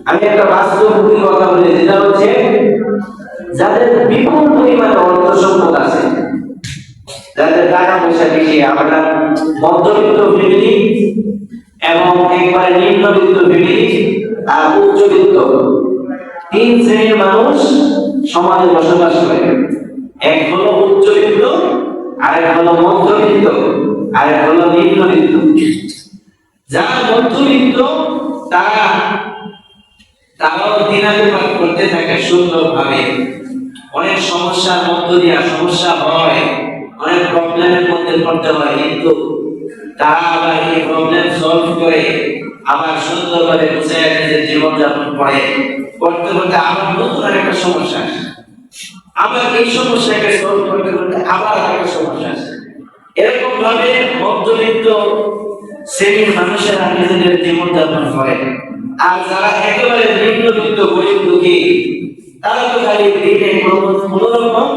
আমি একটা বাস্তবমুখী কথা বলি, যেটা হচ্ছে যাদের বিপুল পরিমাণে অর্থ সম্পদ আছে, যাদের টাকা পয়সা বেশি, আমরা মধ্যবিত্ত ফ্যামিলি এবং একবারে নিম্নবিত্ত ফ্যামিলি আর উচ্চবিত্ত, তিন শ্রেণীর মানুষ সমাজে বসবাস করে। এক হলো উচ্চবিত্ত, আরেক হলো মধ্যবিত্ত, আরেক হলো নিম্নবিত্ত। যারা মধ্যবিত্ত তারাও দিনাতিপাত করতে থাকে সুন্দরভাবে। অনেক সমস্যার মধ্য দিয়ে সমস্যা হয়, অনেক প্রবলেমের মধ্যে পড়তে হয়, কিন্তু তারা আবার এই প্রবলেম সলভ করে আবার সুন্দরভাবে গুছিয়ে নিজের জীবনযাপন করতে করতে আবার নতুন একটা সমস্যা আসে, আবার এই সমস্যাকে সলভ করতে করতে আবার একটা সমস্যা আসে। এরকম ভাবে মধ্যবিত্ত শ্রেণীর মানুষেরা নিজেদের জীবনযাপন করে। আর যারা একেবারে নিম্নবিত্ত গরিব দুঃখী, তারা তো খালি দিনে কোনোরকম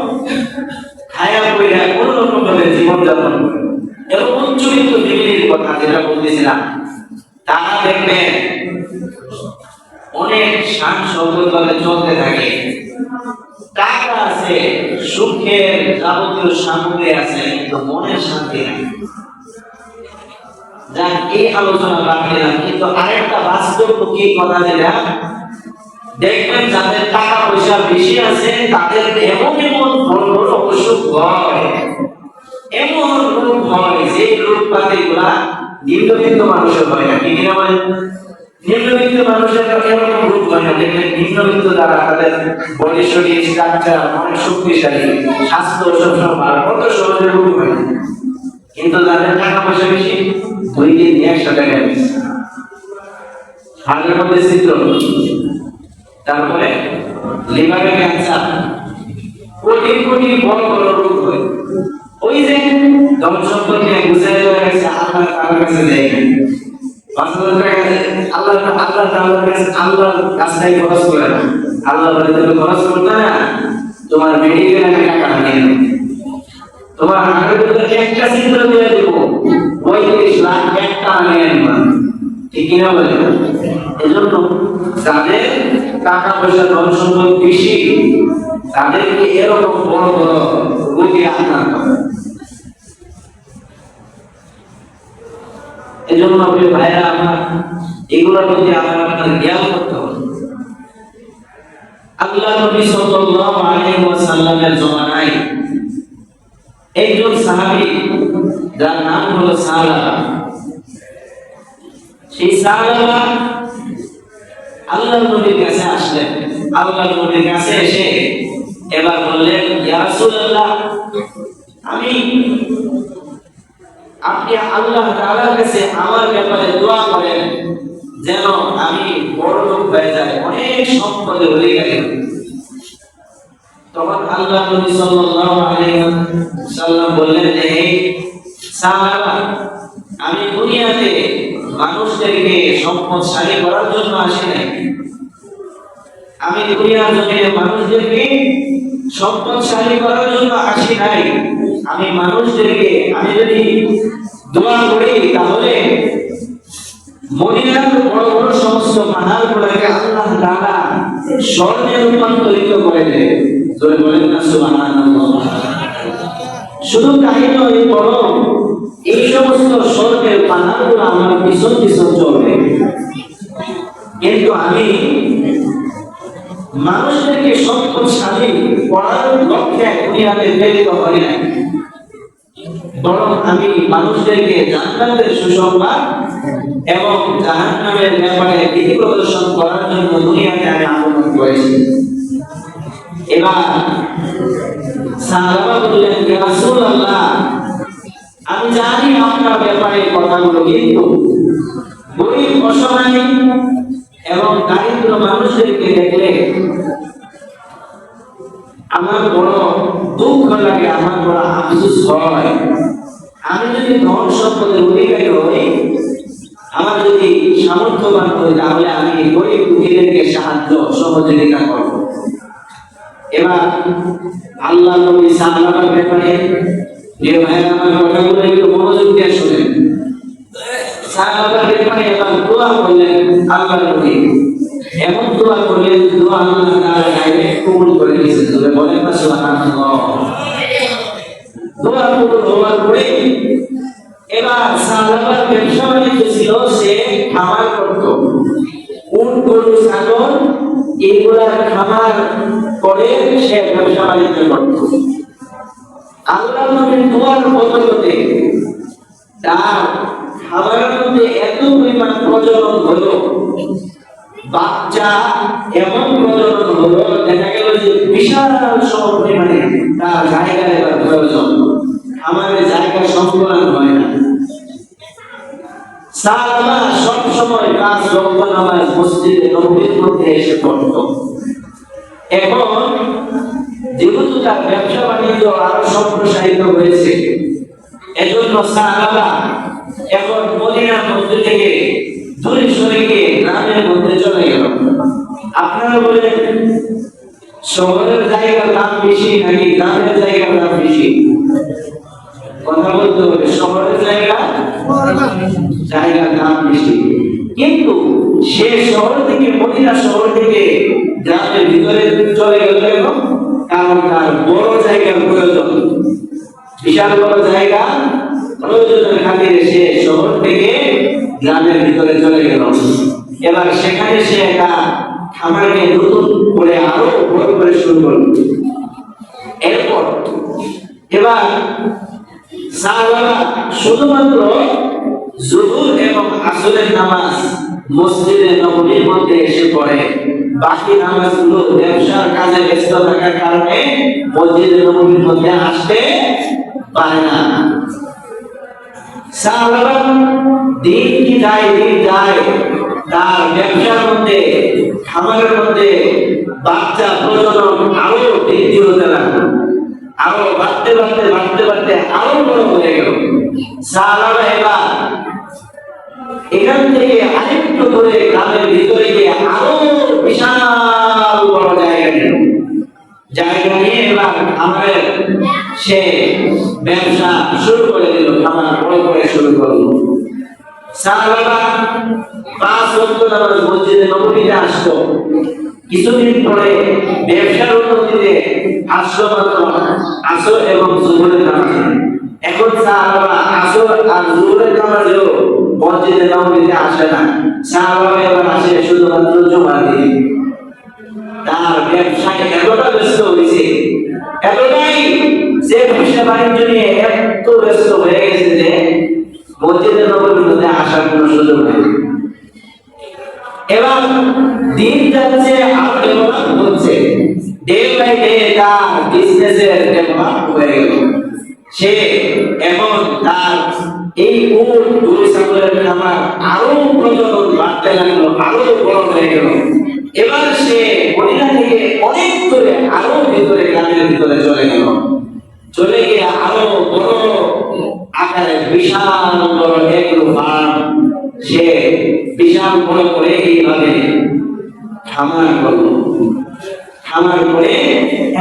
খায়া পয়লা কোনোরকম ভাবে জীবনযাপন করে। এবং উচ্চবিত্ত ফ্যামিলির কথা যেটা বলতেছিলাম, তারা দেখবেন অনেক শান শৌকত ভাবে চলতে থাকে, টাকা আছে, সুখের যাবতীয় সামগ্রী আছে, কিন্তু মনের শান্তি নাই। যাক, এই আলোচনা বাদ দিলাম, কিন্তু আরেকটা বাস্তবমুখী কথা যেটা দেখবেন, যাদের টাকা পয়সা বেশি আছে তাদের এমন এমন বড় বড় অসুখ হয়, এমন রোগ হয়, যে রোগপাতি গুলা নিম্নবিত্ত মানুষের হয় না। কিন্তু মানে নিম্নবিত্ত মানুষের এরকম রোগ হয় না। দেখবেন নিম্নবিত্ত যারা, তাদের বডি শরীর স্ট্রাকচার অনেক শক্তিশালী, স্বাস্থ্য সবসময় ভালো, কত সহজে রোগ হয় না। কিন্তু যাদের টাকা পয়সা বেশি, 2 দিন 100 টাকা বেশি, হার্টের মধ্যে ছিদ্র, তারপরে লিভারে ক্যান্সার, কোটি কোটি বড় বড় রোগ হয়। ওই যে ধন সম্পদ নিয়ে গুছিয়ে চলে গেছে, আল্লাহ তাআলার কাছে দেয় না। 5,000 টাকা আল্লাহর কাছে খরচ করে না। আল্লাহ বলে, তুমি খরচ করতে না, তোমার মেডিকেল আমি টাকা নিয়ে নেব, তোমার হার্টের ভিতরে একটা ছিদ্র দিয়ে দেবো, 35 লাখ একটা নিয়ে নেব, ঠিক কিনা বলে? এজন্য যাদের টাকা পয়সা ধন সম্পদ বেশি, তাদেরকে এরকম বড় বড় রোগে আক্রান্ত হয়। এজন্য প্রিয় ভাইরা আমার, এগুলোর প্রতি আপনার জ্ঞান করতে হবে। আল্লাহ নবী সাল্লাল্লাহু আলাইহি ওয়াসাল্লামের জমানায় একজন সাহাবী, যার নাম হলো সালাবা। সেই সালাবা আল্লাহর নবীর কাছে আসলেন। আল্লাহর নবীর কাছে এসে এবার বললেন, ইয়া রাসূলুল্লাহ, আপনি আল্লাহ তাআলার কাছে আমার ব্যাপারে দোয়া করেন, যেন আমি বড় লোক হয়ে যাই, অনেক সম্পদের অধিকারী। তখন আল্লাহ নবী সাল্লাল্লাহু আলাইহি ওয়াসাল্লাম বললেন যে, হে সাহাবা, আমি দুনিয়াতে মানুষদেরকে সম্পদশালী করার জন্য আসি নাই। আমি দুনিয়ার জমিনে মানুষদেরকে সম্পদশালী করার জন্য আসি নাই। আমি মানুষদেরকে, আমি যদি দোয়া করি তাহলে মদিনার বড় বড় সমস্ত পাহাড়গুলোকে আল্লাহ তাআলা স্বর্ণে রূপান্তরিত করে দেয়। জোরে বলেন না সুবহানাল্লাহ। শুধু তাই নয়, বরং এই সমস্ত স্বর্ণের পাহাড়গুলো আমার পিছন পিছন চলবে। কিন্তু আমি মানুষদেরকে সম্পদশালী করার লক্ষ্যে দুনিয়াতে প্রেরিত হই নাই, বরং আমি মানুষদেরকে জান্নাতের সুসংবাদ এবং জাহান্নামের ব্যাপারে বিধি প্রদর্শন করার জন্য দুনিয়াতে আমি আগমন করেছি। এবার সাহাবা বললেন, ইয়া রাসূলুল্লাহ, আমি জানি আপনার ব্যাপারে কথাগুলো, কিন্তু গরিব, অসহায় এবং দারিদ্র মানুষদেরকে দেখলে আমার বড় দুঃখ লাগে, আমার বড় আফসোস হয়। আমি যদি ধন সম্পদের অধিকারী হই, আমার যদি সামর্থ্যবান হই, তাহলে আমি গরিব দুঃখীদেরকে সাহায্য সহযোগিতা করব। এবার আল্লাহ নবী সাহাবাদের ব্যাপারে যে ভাইরা আমার কথাগুলো একটু মনোযোগ দিয়ে শুনেন। সাহাবাদের ব্যাপারে এবার দোয়া করলেন আল্লাহ নবী, এমন দোয়া করলেন, দোয়া আল্লাহ তাআলা ডাইরেক্ট কবুল করে নিয়েছেন। তবে বলেন না সুবহানাল্লাহ। দোয়া কবুল হওয়ার পরে এবার সাহাবার ব্যবসা বাণিজ্য ছিল, সে খামার করত, উট গরু ছাগল এগুলার খামার করে সে ব্যবসা বাণিজ্য করত। আল্লাহ নবীর দোয়ার বদৌলতে তার খামারের মধ্যে এত পরিমাণ প্রজনন হলো, বাচ্চা এমন প্রজনন হলো, দেখা গেল যে বিশাল সব পরিমাণে তার জায়গা এবার প্রয়োজন, খামারের জায়গা সংকুলান হয় না। সাহাবা সব সময় 5 ওয়াক্ত নামাজ মসজিদে নববীর মধ্যে এসে পড়ত। এখন যেহেতু তার ব্যবসা বাণিজ্য আরো সম্প্রসারিত হয়েছে, এজন্য সাহাবা এখন মদিনার মধ্যে থেকে দূরে সরে গিয়ে গ্রামের মধ্যে চলে গেল। আপনারা বলেন শহরের জায়গার দাম বেশি নাকি গ্রামের জায়গার দাম বেশি? কথা বলতে হবে, শহরের জায়গার দাম বেশি। কিন্তু সে শহর থেকে, মদিনা শহর থেকে গ্রামের ভিতরে চলে গেল কেন? কারণ তার বড় জায়গার প্রয়োজন, বিশাল বড় জায়গা প্রয়োজনের খাতিরে সে শহর থেকে গ্রামের ভিতরে চলে গেল। এবার সেখানে সে একটা খামারকে নতুন করে আরো বড় করে শুরু করল। এরপর এবার সাহাবারা শুধুমাত্র জোহর এবং আসরের নামাজ মসজিদে নববীর মধ্যে এসে পড়ে, বাকি নামাজগুলো ব্যবসার কাজে ব্যস্ত থাকার কারণে মসজিদে নববীর মধ্যে আসতে পারে না। সাহাবারা দিন যায় তার ব্যবসার মধ্যে, খামারের মধ্যে বাচ্চা প্রজনন আরো বৃদ্ধি হতে লাগলো, আরো বাড়তে আরো বড় হয়ে গেল। সাহাবারা এবার এখান থেকে আরেকটু করে গ্রামের ভিতরে গিয়ে আরো বিশাল বড় জায়গা নিয়ে এবার আমাদের সে ব্যবসা শুরু করে দিল, খামার বড় করে শুরু করলো। সাহাবারা 5 ওয়াক্ত নামাজ মসজিদে নববীতে আসতো। কিছুদিন পরে ব্যবসার উন্নতিতে আসলো মাত্র আসর এবং জোহরের নামাজে। এখন সাহাবারা আসর আর জোহরের নামাজেও মসজিদে নববীতে আসে না, সাহাবারা এবার আসে শুধুমাত্র জুমার দিনে। তার ব্যবসায় এতটা ব্যস্ত হয়েছে, এতটাই যে ব্যবসা বাণিজ্য নিয়ে এত ব্যস্ত হয়ে গেছে যে মসজিদে নববীর মধ্যে আসার কোনো সুযোগ নেই। এবার দিন যাচ্ছে আর ডেভেলপ হচ্ছে, ডে বাই ডে তার বিজনেসের ডেভেলপ হয়ে গেল। সে এখন তার এই উট গরু ছাগলের খামার আরো প্রজনন বাড়তে লাগলো, আরো বড় হয়ে গেল। এবার সে মদিনা থেকে অনেক দূরে আরো ভিতরে গ্রামের ভিতরে চলে গেল, চলে গিয়ে আরো বড় আকারে বিশাল বড় এগ্রো ফার্ম সে বিশাল বড় করে এইভাবে খামার করলো। খামার করে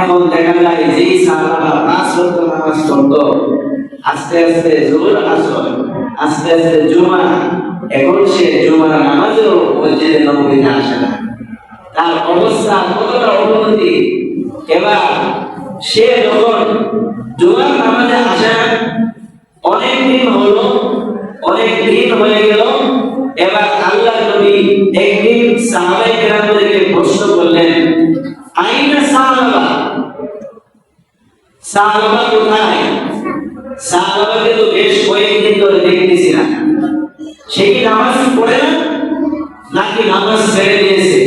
এখন দেখা যায় যে সাহাবারা 5 ওয়াক্ত নামাজ পড়তো, আস্তে আস্তে জোহর আসর, আস্তে আস্তে জুমা, এখন সে জুমার নামাজেও মসজিদে নববীতে আসে না। তার অবস্থা কতটা অবনতি! এবার সে যখন জুমার নামাজে আসে না, অনেক দিন হলো, অনেক দিন হয়ে গেল। এবার আল্লাহর নবী একদিন সাহাবায়ে কেরামদেরকে প্রশ্ন করলেন, আইনা সাহাবা, সাহাবা কোথায়? সাহাবাকে তো বেশ কয়েকদিন ধরে দেখতেছি না, সে কি নামাজ পড়ে না নাকি নামাজ ছেড়ে দিয়েছে?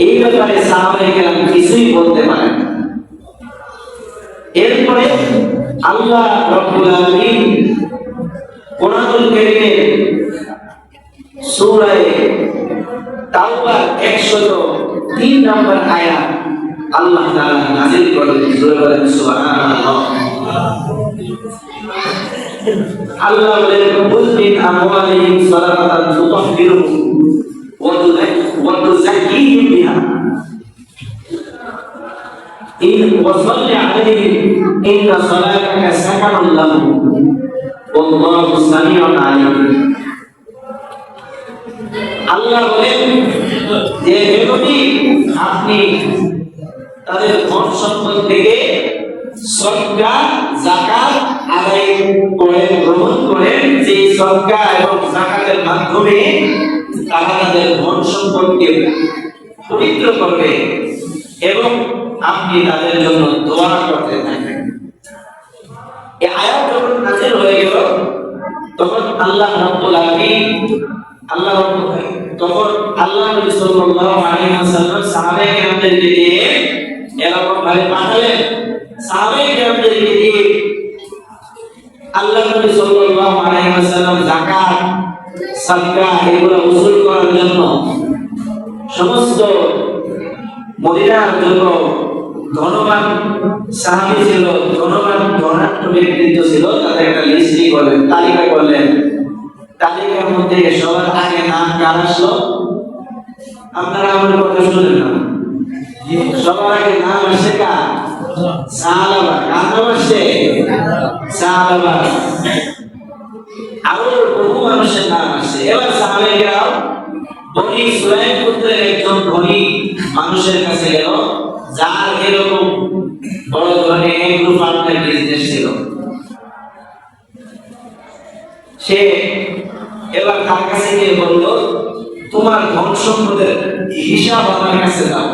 এই ব্যাপারে সাহাবায়ে কেরাম কিছুই বলতে পারেন না। এরপরে আল্লাহ রাব্বুল আলামিন কোরআনুল কারীমের সূরা তাওবা 103 নম্বর আয়াত আল্লাহ তাআলা নাযিল করেন। বলেন সুবহানাল্লাহ। আল্লাহ বলেন, কুল মিন আমওয়ালিহিম সাদাকাতান তুতাহহিরুহুম ওয়া তুযাক্কিহিম বিহা وصل عليهم إن صلاتك سكن لهم والله سميع عليم। আল্লাহ বলেন যে নবী আপনি তাদের ধন সম্পদ থেকে সদকা যাকাত আদায় করেন, গ্রহণ করেন, যে সদকা এবং যাকাতের মাধ্যমে তারা তাদের ধন সম্পদকে পবিত্র করবে এবং আপনি তাদের জন্য দোয়া করতে থাকেন। এই আয়াত যখন নাযিল হয়ে গেল তখন আল্লাহ রাব্বুল আলামিন তখন আল্লাহ নবী সাল্লাল্লাহু আলাইহি ওয়াসাল্লাম সাহাবায়ে কেরামদেরকে দিয়ে এরকম ভাবে পাঠালেন। সাহাবায়ে কেরামদেরকে দিয়ে আল্লাহ নবী সাল্লাল্লাহু আলাইহি ওয়াসাল্লাম যাকাত সাদকা এগুলো উসুল করার জন্য সমস্ত মদিনার জন্য ধনবান সাহাবী ছিল, ধনবান ধনাঢ্য ব্যক্তিত্ব ছিল, তাদের একটা লিস্টই করলেন, তালিকা করলেন। তালিকার মধ্যে সবার আগে নাম কার আসলো? আপনারা আমার কথা শুনেন না, সবার আগে নাম আসছে কার? সাহাবা। কার নাম আসছে? সাহাবা। আরো বহু মানুষের নাম আসছে। এবার সাহাবায়েরা বনি সুলাইম পুত্রের একজন ধনী মানুষের কাছে গেল, যার এরকম বড় ধরনের এগ্রো ফার্মের বিজনেস ছিল। সে এবার তার কাছে গিয়ে বলল, তোমার ধন সম্পদের হিসাব আমার কাছে দাও।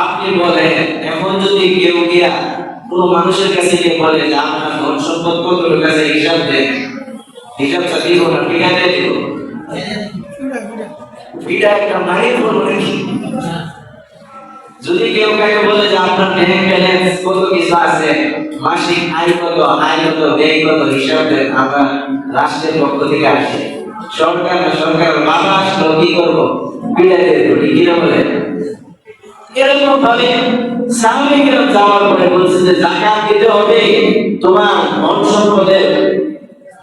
আপনি বলেন, এখন যদি কেউ গিয়া কোনো মানুষের কাছে গিয়ে বলে যে আপনার ধন সম্পদ কত, কাছে হিসাব দেন, হিসাবটা দিব না, পিটাতে দিব, পিটা একটা মারিয়ে বলবো নাকি? যদি কেউ কাকে বলে যে আপনার ব্যাংক ব্যালেন্স কত কিছু আছে, মাসিক আয় কত, ব্যয় কত, হিসাব দেন, আমরা রাষ্ট্রের পক্ষ থেকে আসে, সরকার না সরকার বাবা আসলো, কি করবো? পিটাতে দেবো, ঠিকই না বলে? এরকম ভাবে সাহাবায়ে যাওয়ার পরে বলছে যে যাকাত দিতে হবে, তোমার ধন সম্পদের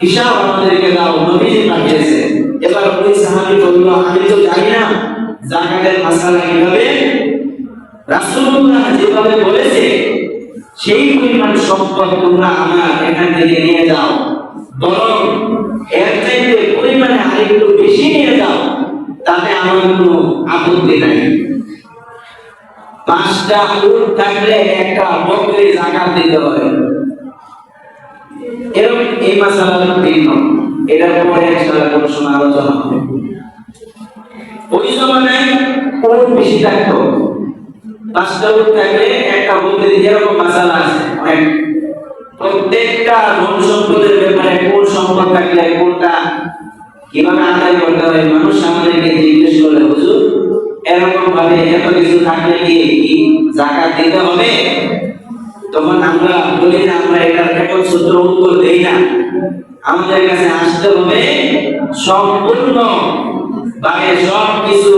হিসাব আমাদেরকে দাও, নবীজি পাঠিয়েছে। এবার ওই সাহাবী বলল, আমি তো জানি না যাকাতের মাসআলা কিভাবে, রাসূলুল্লাহ যেভাবে বলেছে সেই পরিমাণ সম্পদ তোমরা আমার এখান থেকে নিয়ে যাও, বরং এর চাইতে পরিমাণে আরেকটু বেশি নিয়ে যাও, তাতে আমার কোনো আপত্তি নাই। 5টা উট থাকলে একটা বকরি যাকাত দিতে হয়। এরকম এই মাসালাটা ভিন্ন, এটার পরে ইনশাআল্লাহ কোনো সময় আলোচনা হবে। ওই জমানায় উট বেশি থাকতো, 5টা উট থাকলে একটা বকরি, এরকম মাসালা আছে অনেক। প্রত্যেকটা ধন সম্পদের ব্যাপারে কোন সম্পদ থাকলে কোনটা কিভাবে আদায় করতে হয়, মানুষ আমাদেরকে জিজ্ঞেস করে, হুজুর এরকম ভাবে এত কিছু থাকলে কি যাকাত দিতে হবে? তখন আমরা বলি না, আমরা এটার একল সূত্র উত্তর দেই না, আমাদের কাছে আসতে হবে সম্পূর্ণ ভাবে সব কিছু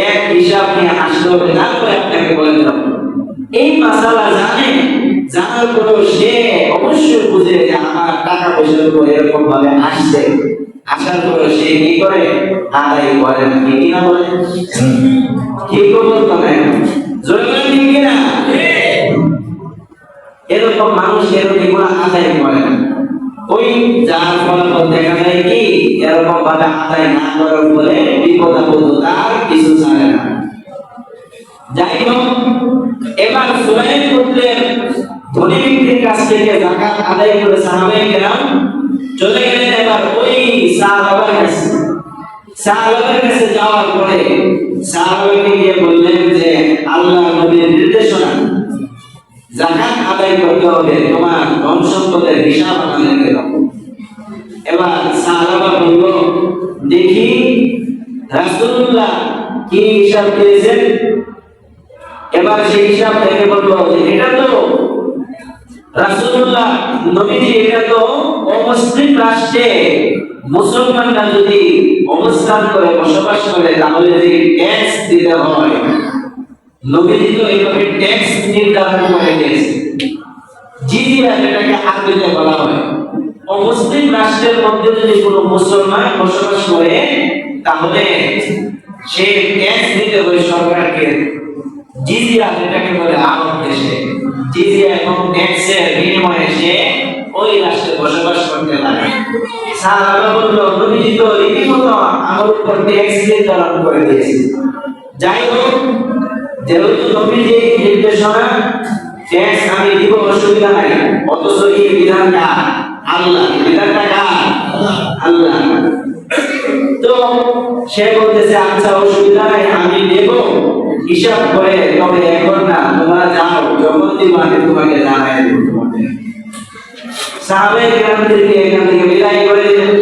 এক হিসাব নিয়ে আসতে হবে, তারপরে আপনাকে বলে দেব। এই মাসালা জানার পরেও সে অবশ্যই বুঝে যে আমার টাকা পয়সার উপর এরকম ভাবে আসছে, আসার পরে সে কি করে? আদায় করে না। কি না বলে? কি বলতো না, জোরে বলে ঠিক কিনা? এরকম মানুষ এরকম আদায় করে না। ওই যার ফলাফল দেখা যায় কি, এরকম ভাবে আদায় না করার ফলে বিপদ আপদ তার কিছু ছাড়ে না। যাই হোক, এবার সুলাইম পুত্রের ধনী ব্যক্তির কাছ থেকে যাকাত আদায় করে সাহাবায়ে কেরাম চলে গেলেন। এবার ওই সাহাবার কাছে যাওয়ার পরে সাহাবাকে গিয়ে বললেন যে আল্লাহর নবীর নির্দেশনা, যাকাত আদায় করতে হবে, তোমার ধন সম্পদের হিসাব আমাদেরকে দাও। এবার সাহাবা বলল, দেখি রাসূলুল্লাহ কি হিসাব দিয়েছেন। এবার সেই হিসাব থেকে বলল যে এটা তো রাসূলুল্লাহ নবীজি, এটা তো অমুসলিম রাষ্ট্রে মুসলমানরা যদি অবস্থান করে বসবাস করে তাহলে যে ট্যাক্স দিতে হয়, নবীজি তো এইভাবে ট্যাক্স নির্ধারণ করে দিয়েছে। জিজিয়া যেটাকে আরবিতে বলা হয়, অমুসলিম রাষ্ট্রের মধ্যে যদি কোনো মুসলমান বসবাস করে তাহলে সে ট্যাক্স দিতে হয় সরকারকে। জিজিয়া যেটাকে বলে আরব দেশে, জিজিয়া এবং ট্যাক্সের বিনিময়ে সে ওই রাষ্ট্রে বসবাস করতে পারে। সাহাবা বলল, নবীজি তো রীতিমতো আমার উপর ট্যাক্স নির্ধারণ করে দিয়েছে। যাই হোক, যেহেতু নবীজি নির্দেশনা ট্যাক্স আমি দিব অসুবিধা নাই, অথচ এই বিধানটা আল্লাহ, বিধানটা কার? আল্লাহ। তো সে বলতেছে আচ্ছা অসুবিধা নাই আমি দেব হিসাব করে, তবে এখন না, তোমরা যাও, যখন দিবা আমি তোমাকে জানাই দেব। তোমাদের সাহাবায়ে কেরামদেরকে এখান থেকে বিদায় করে দিলেন।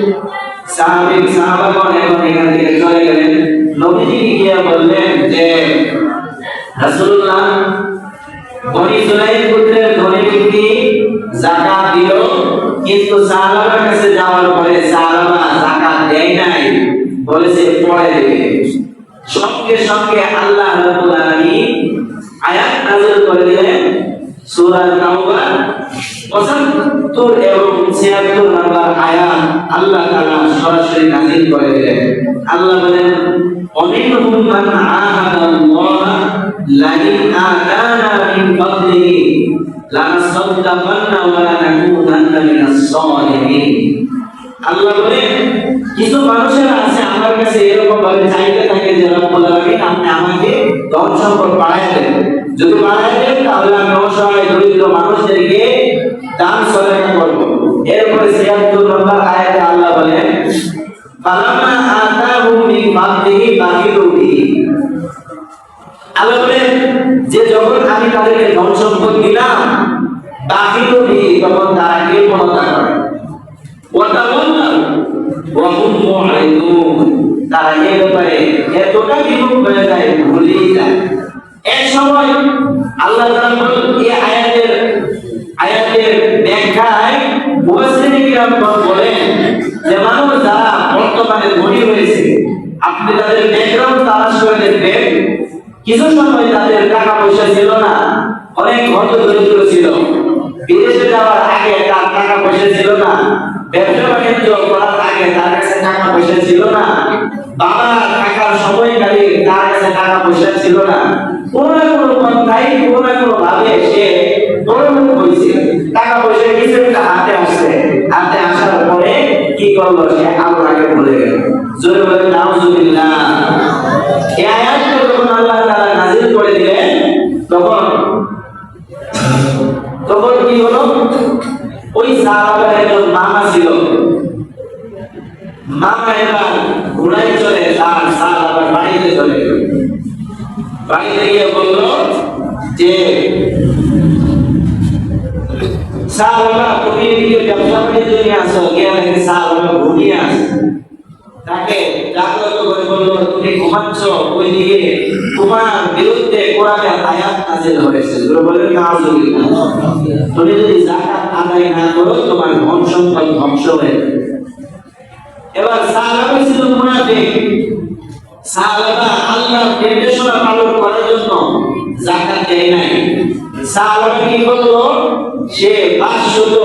সাহাবাগণ এখন এখান থেকে চলে গেলেন। নবীজি গিয়ে বললেন যে রাসূলুল্লাহ, বনি সুলাইম পুত্রের ধনী ব্যক্তি যাকাত দিল, কিন্তু সাহাবার কাছে যাওয়ার পরে সাহাবা যাকাত দেয় নাই, বলেছে পরে দেবে। সঙ্গে সঙ্গে আল্লাহ রাব্বুল আলামিন আয়াত নাযিল করে দিলেন, সূরা তাওবা 75 এবং 76 নম্বর আয়াত আল্লাহ তাআলা সরাসরি নাযিল করে দিলেন। আল্লাহ বলেন, অমিনহুম মান আহাদাল্লাহ লাইন আতানা মিন ফাদলিহি লানাসাদ্দাকান্না ওয়া লানাকুনান্না মিনাস সালিহিন। আল্লাহ বলেন, কিছু মানুষের আছে আমার কাছে এরকম ভাবে চাইতে থাকে যে রব্বুল আলামিন আপনি আমাকে ধন সম্পদ বাড়ায় দেন, যদি বাড়ায় দেন তাহলে আমি অসহায় দরিদ্র মানুষদেরকে দান সদকা করব। এরপরে 76 নম্বর আয়াতে আল্লাহ বলেন, ফালাম্মা আতাহু মিন ফাদলিহি বাখিলু বিহি। আল্লাহ বলেন যে যখন আমি তাদেরকে ধন সম্পদ দিলাম, বাখিলু বিহি, তখন তারা কৃপণতা করে, তারা এই ব্যাপারে এতটা বিমুখ হয়ে যায়, ভুলেই যায়। এক সময় আল্লাহ তাআলা এই আয়াতের ব্যাখ্যায় মুফাসসিরিন কিরাম বলেন যে মানুষ যারা বর্তমানে ধনী হয়েছে, আপনি তাদের ব্যাকগ্রাউন্ড তালাশ করে দেখবেন, কিছু সময় তাদের টাকা পয়সা ছিল না, অনেক হতদরিদ্র ছিল, বিদেশে যাওয়ার আগে তার টাকা পয়সা ছিল না, ব্যবসা বাণিজ্য করার আগে তার কাছে টাকা পয়সা ছিল না, বাবা থাকার সময়কালে তার কাছে টাকা পয়সা ছিল না, কোনো না কোনো পন্থায় কোনো না কোনো ভাবে সে বড়লোক হয়েছে, টাকা পয়সা কিছু একটা হাতে আসছে, হাতে আসার পরে কি করলো, সে আল্লাহকে ভুলে গেল। জোরে বলে নাউজুবিল্লাহ। এই আয়াতটা যখন আল্লাহ তাআলা নাযিল করে দিলেন, তখন কি হলো, ওই সাহাবার একজন মামা ছিল, মামা এবার ঘোড়ায় চলে তার সাহাবার বাড়িতে চলে গেল। বাড়িতে গিয়ে বললো যে সাহাবা, তুমি এদিকে ব্যবসা বাণিজ্য নিয়ে আসো, গিয়ে দেখে সাহাবা ঘুমিয়ে আছে। তাকে জাগ্রত করে বললো, তুমি ঘুমাচ্ছ, ওইদিকে তোমার বিরুদ্ধে কোরআনের আয়াত নাযিল হয়েছে। বলে নাউজুবিল্লাহ, তুমি যদি যাকাত আদায় না করো তোমার ধন সম্পদ ধ্বংস হয়ে যাবে। এবার সাহাবা ছিল মুনাফিক, সাহাবা আল্লাহর নির্দেশনা পালন করার জন্য যাকাত দেয় নাই। সাহাবা কি করলো, সে 500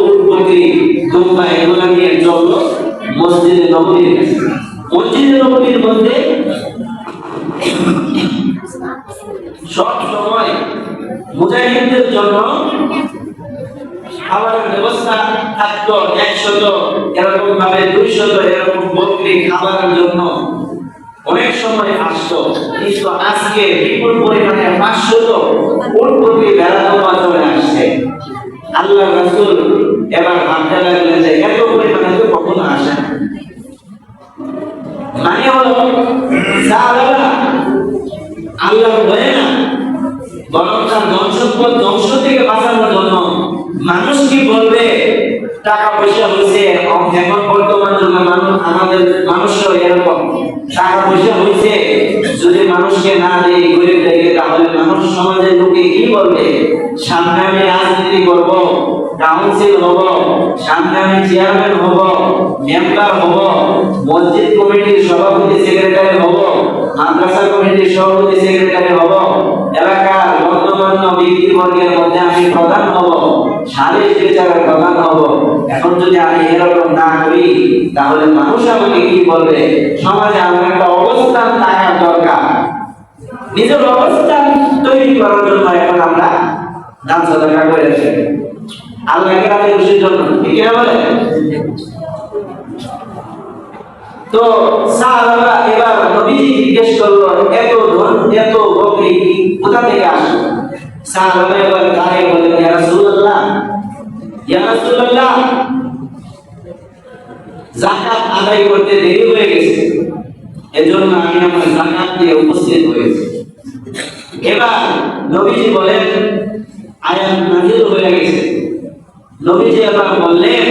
উট বকরি দুম্বা এগুলা নিয়ে চললো মসজিদে নববীর কাছে। মসজিদে নববীর মধ্যে সব সময় মুজাহিদদের জন্য খাবারের ব্যবস্থা থাকতো, 100 এরকম ভাবে 200 এরকম বকরি খাবারের জন্য অনেক সময় আসতো। কিন্তু আজকে বিপুল পরিমাণে 500 উট বকরি ভেড়া দোয়া চলে আসছে। আল্লাহ রাসূল এবার ভাবতে লাগলেন যে এত পরিমাণে তো কখনো আসে না, মানে হলো সাহাবারা আল্লাহর ভয়ে না, বরং তার ধন সম্পদ ধ্বংস থেকে বাঁচানোর জন্য মানুষ কি বলবে, টাকা পয়সা হয়েছে, এখন বর্তমান যুগে আমাদের মানুষও এরকম, টাকা পয়সা হয়েছে, যদি মানুষকে না দেয় গরিব দেখে তাহলে মানুষ সমাজের লোকে কি বলবে, সামনে আমি রাজনীতি করব, কাউন্সিল হব, সামনে আমি চেয়ারম্যান হব, মেম্বার হব, মসজিদ কমিটির সভাপতি সেক্রেটারি হব, মাদ্রাসা কমিটির সভাপতি সেক্রেটারি হব, এলাকার গণ্যমান্য ব্যক্তিবর্গের মধ্যে আমি প্রধান হব, সালিশ বিচারের প্রধান হব। এখন যদি আমি এরকম না করি তাহলে মানুষ আমাকে কি বলবে, সমাজে আমার একটা অবস্থান থাকার দরকার। নিজের অবস্থান তৈরি করার জন্য এখন আমরা দান সদকা করে আসি আল্লাহকে রাজি খুশির জন্য, ঠিক না বলে? তো সাহাবারা এবার নবীজি জিজ্ঞেস করলো, এত ধন এত বকরি কোথা থেকে আসলো? সাহাবারা এবার দাঁড়িয়ে বললেন, ইয়া রাসূলুল্লাহ, ইয়া রাসূলুল্লাহ, যাকাত আদায় করতে দেরি হয়ে গেছে, এজন্য আমি আমার যাকাত দিয়ে উপস্থিত হয়েছি। এবার নবীজি বলেন, আয়াত নাযিল হয়ে গেছে। নবীজি এবার বললেন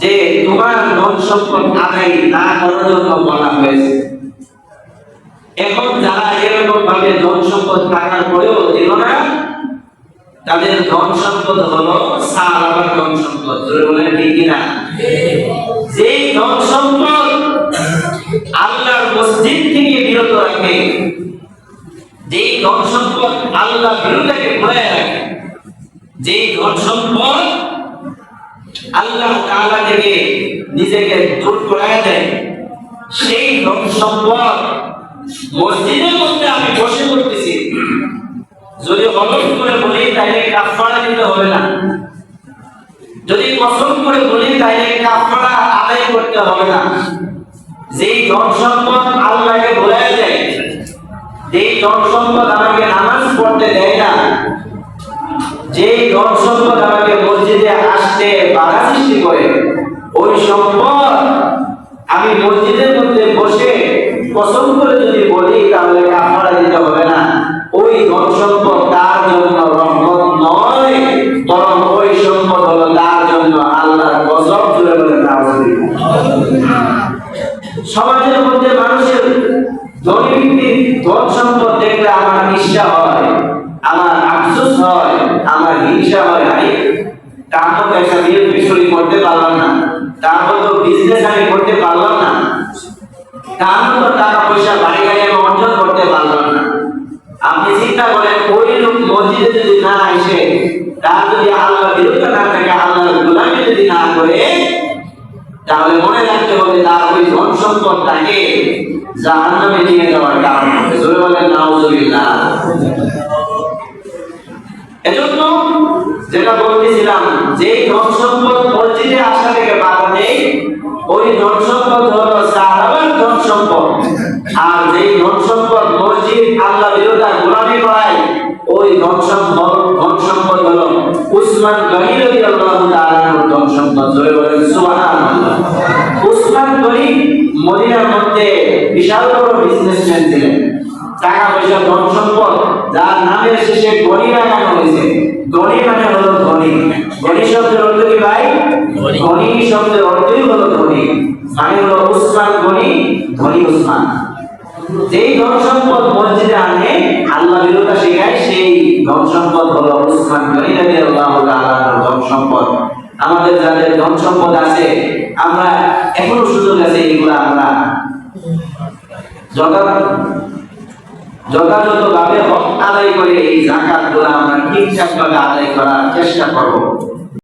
যে তোমার ধন সম্পদ আদায় না করার জন্য বলা হয়েছে। এখন যারা এরকম ভাবে ধন সম্পদ থাকার পরেও দিল না, তাদের ধন সম্পদ হলো সাহাবার ধন সম্পদ। জোরে বলেন ঠিক কিনা? যেই ধন সম্পদ আল্লাহর মসজিদ থেকে বিরত রাখে, যেই ধন সম্পদ আল্লাহ বিরুদ্ধে ঘুরে রাখে, যেই ধন সম্পদ আল্লাহ তাআলা থেকে নিজেকে দূর করে দেয়, সেই ধন সম্পদ মসজিদের মধ্যে আমি বসে করতেছি, যদি হলফ করে বলি তাহলে কাফারা দিতে হবে না, যদি কসম করে বলি তাহলে কাফারা আদায় করতে হবে না। যেই ধন সম্পদ আল্লাহকে ভুলে দেয়, যেই ধন সম্পদ আমাকে নামাজ পড়তে দেয় না, যেই ধন সম্পদ আমাকে মসজিদে আসতে বাধা সৃষ্টি করে, ওই সম্পদ আমি মসজিদের মধ্যে বসে কসম করে যদি বলি তাহলে কাফারা দিতে হবে না। ওই ধন সম্পদ তার জন্য রহমত নয়, বরং ওই সম্পদ হলো তার জন্য আল্লাহর গজব। জুড়ে বলেন নাউজুবিল্লাহ। সমাজের মধ্যে মানুষের ধনী ব্যক্তির ধন সম্পদ দেখলে আমার ঈর্ষা হয়, আমার আফসোস হয়, আমার হিংসা হয়। আরে তার মতো একটা বিয়ে বিশ্বরি করতে পারলাম না, তার মতো বিজনেস আমি করতে পারলাম না, তার মতো টাকা পয়সা বাড়ি গাড়ি আমি অর্জন করতে পারলাম না। আপনি চিন্তা করেন, ওই লোক মসজিদে যদি না আসে, তার যদি আল্লাহ বিরুদ্ধে না থাকে, আল্লাহর গোলামি যদি না করে, তাহলে মনে রাখতে হবে তার ওই ধন সম্পদ তাকে জাহান্নামে নিয়ে যাওয়ার কারণ হবে। জোরে বলেন নাউজুবিল্লাহ। এজন্য যেটা বলতেছিলাম, যে ধন সম্পদ মসজিদে আসা থেকে বাধা দেয়, ওই ধন সম্পদ হলো সাহাবার ধন সম্পদ। আর যেই ধন সম্পদ মসজিদ আল্লাহ বিরুদ্ধে গোলামি করায়, ওই ধন সম্পদ হলো উসমান গনি রাদিয়াল্লাহু তাআলার ধন সম্পদ। জোরে বলেন সুবহানাল্লাহ। উসমান গনি মদিনার মধ্যে বিশাল বড় বিজনেসম্যান ছিলেন, টাকা পয়সা ধন সম্পদ যার নামের শেষে গনি লাগানো হয়েছে। গনি মানে হলো ধনী। গনি শব্দের অর্থ কি ভাই? গনি শব্দের অর্থই হলো ধনী, মানে হলো উসমান গনি, ধনী উসমান। যেই ধন সম্পদ মসজিদে আনে আল্লাহ বিরুদ্ধে শেখায়, সেই ধন সম্পদ হলো উসমান গনি রাদিয়াল্লাহু তাআলার ধন সম্পদ। আমাদের যাদের ধন সম্পদ আছে, আমরা এখনো সুযোগ আছে এগুলা আমরা যথাযথভাবে হক আদায় করে এই যাকাত গুলো আমরা ঠিকঠাক ভাবে আদায় করার চেষ্টা করব।